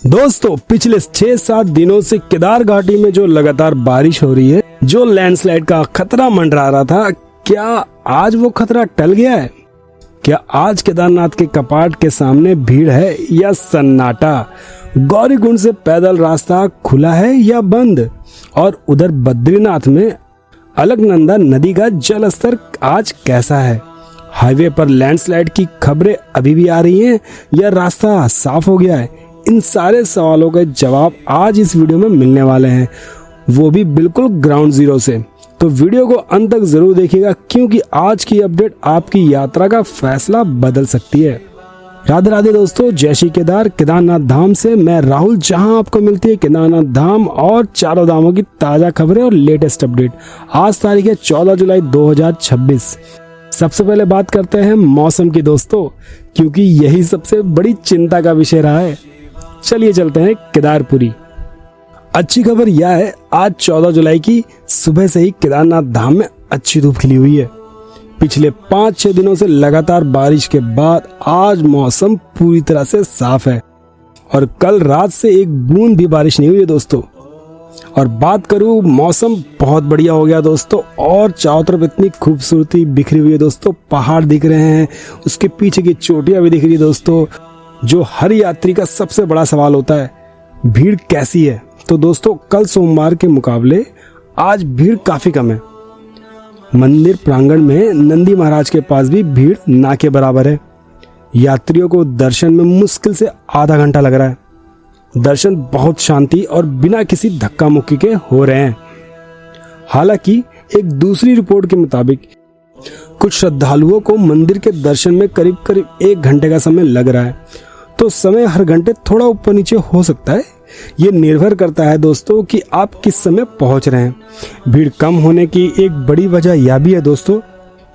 दोस्तों पिछले 6-7 दिनों से केदार घाटी में जो लगातार बारिश हो रही है, जो लैंडस्लाइड का खतरा मंडरा रहा था, क्या आज वो खतरा टल गया है? क्या आज केदारनाथ के कपाट के सामने भीड़ है या सन्नाटा? गौरीकुंड से पैदल रास्ता खुला है या बंद? और उधर बद्रीनाथ में अलकनंदा नदी का जल स्तर आज कैसा है? हाईवे पर लैंडस्लाइड की खबरें अभी भी आ रही हैं या रास्ता साफ हो गया है? इन सारे सवालों के जवाब आज इस वीडियो में मिलने वाले हैं, वो भी बिल्कुल ग्राउंड जीरो से। तो वीडियो को अंत तक जरूर देखिएगा, क्योंकि आज की अपडेट आपकी यात्रा का फैसला बदल सकती है। राधे राधे दोस्तों, जय श्री केदार। केदारनाथ धाम से मैं राहुल, जहां आपको मिलती है केदारनाथ धाम और चारों धामों की ताजा खबरें और लेटेस्ट अपडेट। आज तारीख है 14 जुलाई 2026। सबसे पहले बात करते हैं मौसम की दोस्तों, क्योंकि यही सबसे बड़ी चिंता का विषय रहा है। चलिए चलते हैं केदारपुरी। अच्छी खबर यह है, आज 14 जुलाई की सुबह से ही केदारनाथ धाम में अच्छी धूप खिली हुई है। पिछले 5-6 दिनों से लगातार बारिश के बाद आज मौसम पूरी तरह से साफ है और कल रात से एक बूंद भी बारिश नहीं हुई है दोस्तों। और बात करूं, मौसम बहुत बढ़िया हो गया दोस्तों, और चारों तरफ इतनी खूबसूरती बिखरी हुई है दोस्तों। पहाड़ दिख रहे हैं, उसके पीछे की चोटियां भी दिख रही है दोस्तों। जो हर यात्री का सबसे बड़ा सवाल होता है, भीड़ कैसी है? तो दोस्तों कल सोमवार के मुकाबले आज भीड़ काफी कम है। मंदिर प्रांगण में नंदी महाराज के पास भी भीड़ ना के बराबर है। यात्रियों को दर्शन में मुश्किल से आधा घंटा लग रहा है। दर्शन बहुत शांति और बिना किसी धक्का मुक्की के हो रहे हैं। हालांकि एक दूसरी रिपोर्ट के मुताबिक कुछ श्रद्धालुओं को मंदिर के दर्शन में करीब 1 घंटे का समय लग रहा है। तो समय हर घंटे थोड़ा ऊपर नीचे हो सकता है। ये निर्भर करता है दोस्तों कि आप किस समय पहुंच रहे हैं। भीड़ कम होने की एक बड़ी वजह यह भी है दोस्तों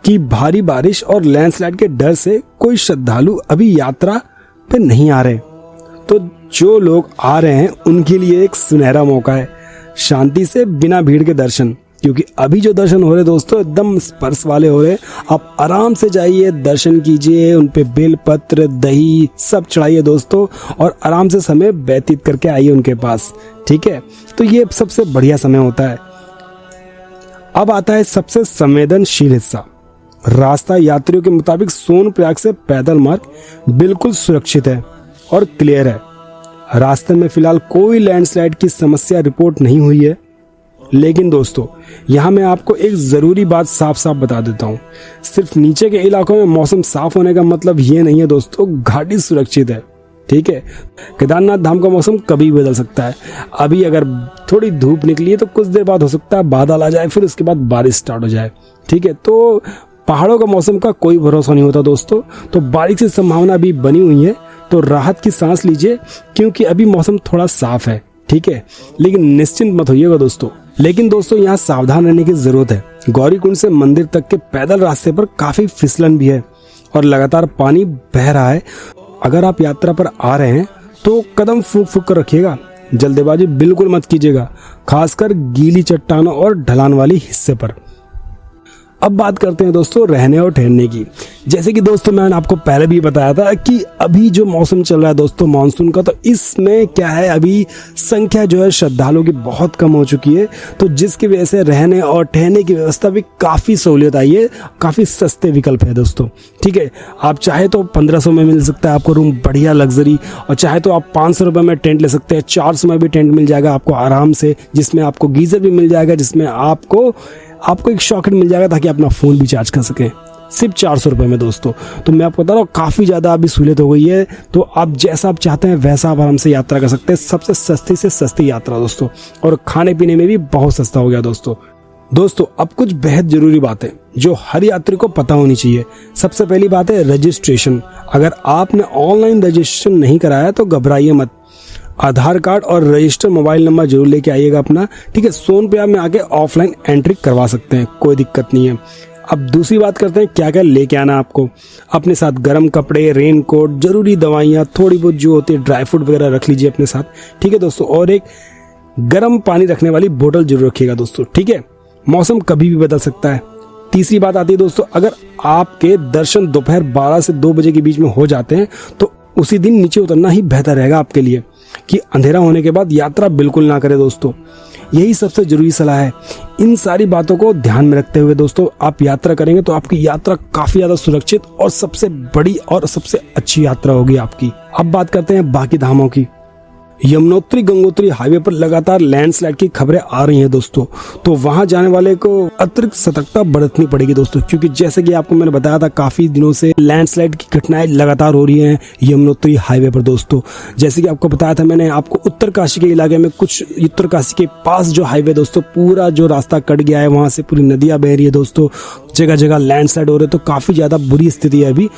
कि भारी बारिश और लैंडस्लाइड के डर से कोई श्रद्धालु अभी यात्रा पे नहीं आ रहे। तो जो लोग आ रहे हैं उनके लिए एक सुनहरा मौका है, शांति से बिना भीड़ के दर्शन। क्योंकि अभी जो दर्शन हो रहे दोस्तों एकदम स्पर्श वाले हो रहे। आप आराम से जाइए, दर्शन कीजिए, उन पे बेल पत्र, दही सब चढ़ाइए दोस्तों, और आराम से समय व्यतीत करके आइए उनके पास। ठीक है, तो ये सबसे बढ़िया समय होता है। अब आता है सबसे संवेदनशील हिस्सा। रास्ता यात्रियों के मुताबिक सोनप्रयाग से पैदल मार्ग बिल्कुल सुरक्षित है और क्लियर है। रास्ते में फिलहाल कोई लैंडस्लाइड की समस्या रिपोर्ट नहीं हुई है। लेकिन दोस्तों यहाँ मैं आपको एक जरूरी बात साफ साफ बता देता हूँ, सिर्फ नीचे के इलाकों में मौसम साफ होने का मतलब ये नहीं है दोस्तों घाटी सुरक्षित है। ठीक है, केदारनाथ धाम का मौसम कभी बदल सकता है। अभी अगर थोड़ी धूप निकली है तो कुछ देर बाद हो सकता है बादल आ जाए, फिर उसके बाद बारिश स्टार्ट हो जाए। ठीक है, तो पहाड़ों का मौसम का कोई भरोसा नहीं होता दोस्तों। तो बारिश की संभावना अभी बनी हुई है, तो राहत की सांस लीजिए, क्योंकि अभी मौसम थोड़ा साफ है। ठीक है, लेकिन निश्चिंत मत होइएगा दोस्तों। लेकिन दोस्तों यहाँ सावधान रहने की जरूरत है। गौरीकुंड से मंदिर तक के पैदल रास्ते पर काफी फिसलन भी है और लगातार पानी बह रहा है। अगर आप यात्रा पर आ रहे हैं तो कदम फूंक फूंक कर रखिएगा, जल्दबाजी बिल्कुल मत कीजिएगा, खासकर गीली चट्टानों और ढलान वाली हिस्से पर। अब बात करते हैं दोस्तों रहने और ठहरने की। जैसे कि दोस्तों मैंने आपको पहले भी बताया था कि अभी जो मौसम चल रहा है दोस्तों मानसून का, तो इसमें क्या है, अभी संख्या जो है श्रद्धालुओं की बहुत कम हो चुकी है। तो जिसकी वजह से रहने और ठहरने की व्यवस्था भी काफ़ी सहूलियत आई है, काफ़ी सस्ते विकल्प है दोस्तों। ठीक है, आप चाहे तो 1500 में मिल सकता है आपको रूम, बढ़िया लग्जरी, और चाहे तो आप 500 रुपये में टेंट ले सकते हैं। 400 में भी टेंट मिल जाएगा आपको आराम से, जिसमें आपको गीजर भी मिल जाएगा, जिसमें आपको एक सॉकेट मिल जाएगा ताकि अपना फोन भी चार्ज कर सकें, सिर्फ 400 रुपये में दोस्तों। तो मैं आपको बता रहा हूँ काफ़ी ज़्यादा अभी सहूलियत हो गई है। तो आप जैसा आप चाहते हैं वैसा आप आराम से यात्रा कर सकते हैं। सबसे सस्ती से सस्ती यात्रा दोस्तों, और खाने पीने में भी बहुत सस्ता हो गया दोस्तों। अब कुछ बेहद जरूरी बातें जो हर यात्री को पता होनी चाहिए। सबसे पहली बात है रजिस्ट्रेशन। अगर आपने ऑनलाइन रजिस्ट्रेशन नहीं कराया तो घबराइए मत। आधार कार्ड और रजिस्टर मोबाइल नंबर जरूर लेके आइएगा अपना। ठीक है, सोनप्रयाग में आके ऑफलाइन एंट्री करवा सकते हैं, कोई दिक्कत नहीं है। अब दूसरी बात करते हैं क्या क्या लेके आना आपको। अपने साथ गर्म कपड़े, रेन कोट, जरूरी दवाइयाँ, थोड़ी बहुत जो होती है ड्राई फ्रूट वगैरह रख लीजिए अपने साथ। ठीक है दोस्तों, और एक गर्म पानी रखने वाली बोतल जरूर रखिएगा दोस्तों। ठीक है, मौसम कभी भी बदल सकता है। तीसरी बात आती है दोस्तों, अगर आपके दर्शन दोपहर 12 से 2 बजे के बीच में हो जाते हैं तो उसी दिन नीचे उतरना ही बेहतर रहेगा आपके लिए, कि अंधेरा होने के बाद यात्रा बिल्कुल ना करें दोस्तों। यही सबसे जरूरी सलाह है। इन सारी बातों को ध्यान में रखते हुए दोस्तों आप यात्रा करेंगे तो आपकी यात्रा काफी ज्यादा सुरक्षित और सबसे बड़ी और सबसे अच्छी यात्रा होगी आपकी। अब बात करते हैं बाकी धामों की। यमुनोत्री गंगोत्री हाईवे पर लगातार लैंडस्लाइड की खबरें आ रही हैं दोस्तों, तो वहां जाने वाले को अतिरिक्त सतर्कता बरतनी पड़ेगी दोस्तों, क्योंकि जैसे कि आपको मैंने बताया था काफी दिनों से लैंडस्लाइड की घटनाएं लगातार हो रही हैं यमुनोत्री हाईवे पर दोस्तों। जैसे कि आपको बताया था मैंने आपको उत्तरकाशी के इलाके में, कुछ उत्तरकाशी के पास जो हाईवे दोस्तों पूरा जो रास्ता कट गया है, वहां से पूरी नदियां बह रही है दोस्तों, जगह जगह लैंडस्लाइड हो रहे, तो काफी ज्यादा बुरी स्थिति है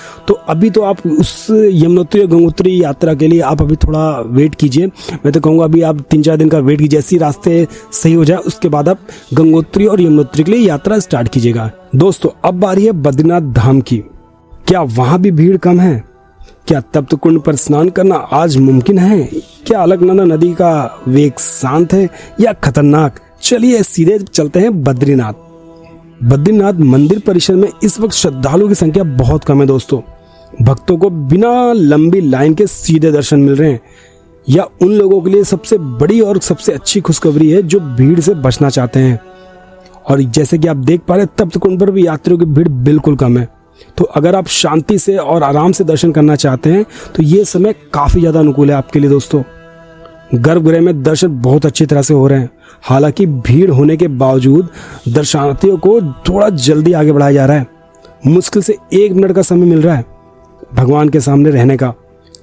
अभी तो आप उस यमुनोत्री गंगोत्री यात्रा के लिए आप अभी थोड़ा वेट कीजिए। मैं तो कहूंगा अभी आप 3-4 दिन का वेट कीजिए, जैसे रास्ते सही हो जाए उसके बाद आप गंगोत्री और यमुनोत्री के लिए यात्रा स्टार्ट कीजिएगा। दोस्तों अब बारी है बद्रीनाथ धाम की। क्या वहां भी भीड़ कम है? क्या तप्त कुंड पर स्नान करना आज मुमकिन है? क्या अलकनंदा नदी का वेग शांत है या खतरनाक? चलिए सीधे चलते हैं बद्रीनाथ। बद्रीनाथ मंदिर परिसर में इस वक्त श्रद्धालुओं की संख्या बहुत कम है दोस्तों। भक्तों को बिना लंबी लाइन के सीधे दर्शन मिल रहे हैं। या उन लोगों के लिए सबसे बड़ी और सबसे अच्छी खुशखबरी है जो भीड़ से बचना चाहते हैं। और जैसे कि आप देख पा रहे हैं तप्त कुंड पर भी यात्रियों की भीड़ बिल्कुल कम है। तो अगर आप शांति से और आराम से दर्शन करना चाहते हैं तो ये समय काफी ज्यादा अनुकूल है आपके लिए दोस्तों। गर्भगृह में दर्शन बहुत अच्छी तरह से हो रहे हैं। हालांकि भीड़ होने के बावजूद दर्शनार्थियों को थोड़ा जल्दी आगे बढ़ाया जा रहा है। मुश्किल से 1 मिनट का समय मिल रहा है भगवान के सामने रहने का,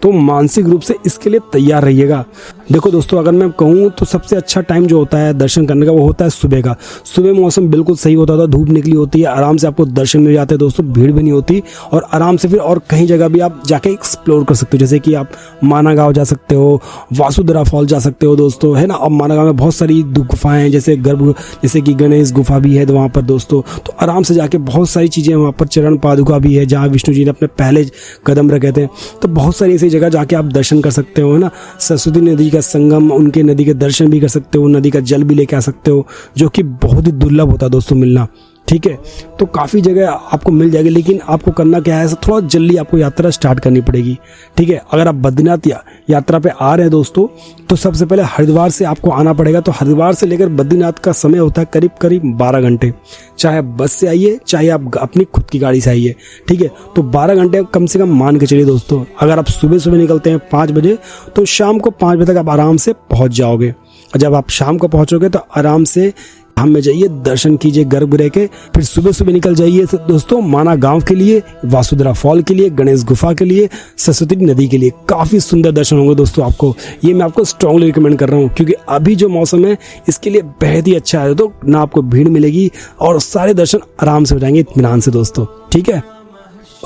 तो मानसिक रूप से इसके लिए तैयार रहिएगा। देखो दोस्तों अगर मैं कहूँ तो सबसे अच्छा टाइम जो होता है दर्शन करने का वो होता है सुबह का। सुबह मौसम बिल्कुल सही होता था, धूप निकली होती है, आराम से आपको दर्शन मिल जाते हैं दोस्तों, भीड़ भी नहीं होती और आराम से फिर और कहीं जगह भी आप जाके एक्सप्लोर कर सकते हो। जैसे कि आप माना गांव जा सकते हो, वासुदेवा फॉल जा सकते हो दोस्तों, है ना। अब माना गांव में बहुत सारी गुफाएं हैं, जैसे कि गणेश गुफा भी है वहाँ पर दोस्तों, तो आराम से जाके बहुत सारी चीजें वहाँ पर, चरण पादुका भी है जहाँ विष्णु जी ने अपने पहले कदम रखे थे, तो बहुत सारी ऐसी जगह जाके आप दर्शन कर सकते हो, है ना। सरस्वती नदी का संगम, उनके नदी के दर्शन भी कर सकते हो, नदी का जल भी लेके आ सकते हो, जो कि बहुत ही दुर्लभ होता है दोस्तों मिलना। ठीक है, तो काफी जगह आपको मिल जाएगी, लेकिन आपको करना क्या है, थोड़ा जल्दी आपको यात्रा स्टार्ट करनी पड़ेगी। ठीक है, अगर आप बद्रीनाथ यात्रा पे आ रहे हैं दोस्तों तो सबसे पहले हरिद्वार से आपको आना पड़ेगा। तो हरिद्वार से लेकर बद्रीनाथ का समय होता है करीब करीब 12 घंटे। चाहे आप बस से आइए, चाहे आप अपनी खुद की गाड़ी से आइए। ठीक है, तो 12 घंटे कम से कम मान के चलिए दोस्तों। अगर आप सुबह सुबह निकलते हैं 5 बजे तो शाम को 5 बजे तक आप आराम से पहुंच जाओगे। और जब आप शाम को पहुंचोगे तो आराम से धाम में जाइए, दर्शन कीजिए गर्भगृह के, फिर सुबह सुबह निकल जाइए दोस्तों माना गांव के लिए, वासुदेवा फॉल के लिए, गणेश गुफा के लिए, सरस्वती नदी के लिए। काफी सुंदर दर्शन होंगे दोस्तों आपको। ये मैं आपको स्ट्रांगली रिकमेंड कर रहा हूँ, क्योंकि अभी जो मौसम है इसके लिए बेहद ही अच्छा है। तो ना आपको भीड़ मिलेगी और सारे दर्शन आराम से हो जाएंगे इत्मीनान से दोस्तों। ठीक है,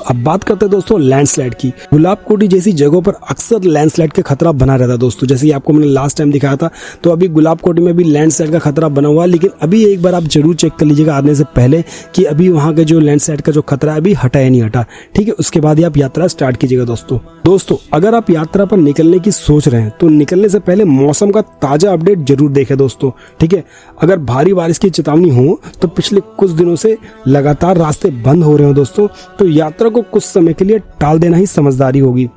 अब बात करते हैं दोस्तों लैंडस्लाइड की। गुलाब कोटी जैसी जगहों पर अक्सर लैंडस्लाइड का खतरा बना रहता है दोस्तों। जैसे कि आपको मैंने लास्ट टाइम दिखाया था, तो अभी गुलाब कोटी में भी लैंडस्लाइड का खतरा बना हुआ है, लेकिन अभी एक बार आप जरूर चेक कर लीजिएगा आने से पहले कि अभी वहां के जो लैंडस्लाइड का जो खतरा है अभी हटा या नहीं हटा। ठीक है, उसके बाद ही आप यात्रा स्टार्ट कीजिएगा दोस्तों अगर आप यात्रा पर निकलने की सोच रहे हैं तो निकलने से पहले मौसम का ताजा अपडेट जरूर देखें दोस्तों। ठीक है, अगर भारी बारिश की चेतावनी हो तो पिछले कुछ दिनों से लगातार रास्ते बंद हो रहे हो दोस्तों, तो यात्रा को कुछ समय के लिए टाल देना ही समझदारी होगी।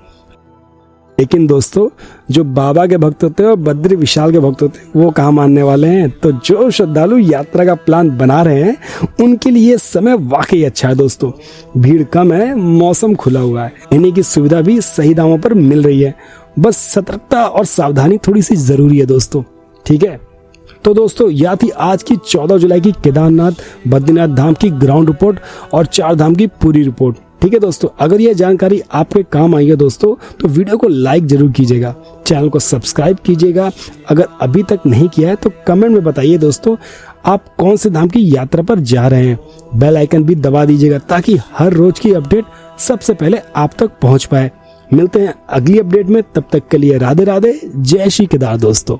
लेकिन दोस्तों जो बाबा के भक्त होते हैं और बद्री विशाल के भक्त होते हैं वो कहाँ मानने वाले हैं। तो जो श्रद्धालु यात्रा का प्लान बना रहे हैं उनके लिए समय वाकई अच्छा है दोस्तों। भीड़ कम है, मौसम खुला हुआ है, रहने की सुविधा भी सही दामों पर मिल रही है। बस सतर्कता और सावधानी थोड़ी सी जरूरी है दोस्तों। ठीक है, तो दोस्तों यह थी आज की 14 जुलाई की केदारनाथ बद्रीनाथ धाम की ग्राउंड रिपोर्ट और 4 धाम की पूरी रिपोर्ट। ठीक है दोस्तों, अगर यह जानकारी आपके काम आई है दोस्तों तो वीडियो को लाइक जरूर कीजिएगा, चैनल को सब्सक्राइब कीजिएगा। अगर अभी तक नहीं किया है तो कमेंट में बताइए दोस्तों आप कौन से धाम की यात्रा पर जा रहे हैं। बेल आइकन भी दबा दीजिएगा ताकि हर रोज की अपडेट सबसे पहले आप तक पहुंच पाए। मिलते हैं अगली अपडेट में, तब तक के लिए राधे राधे, जय श्री केदार दोस्तों।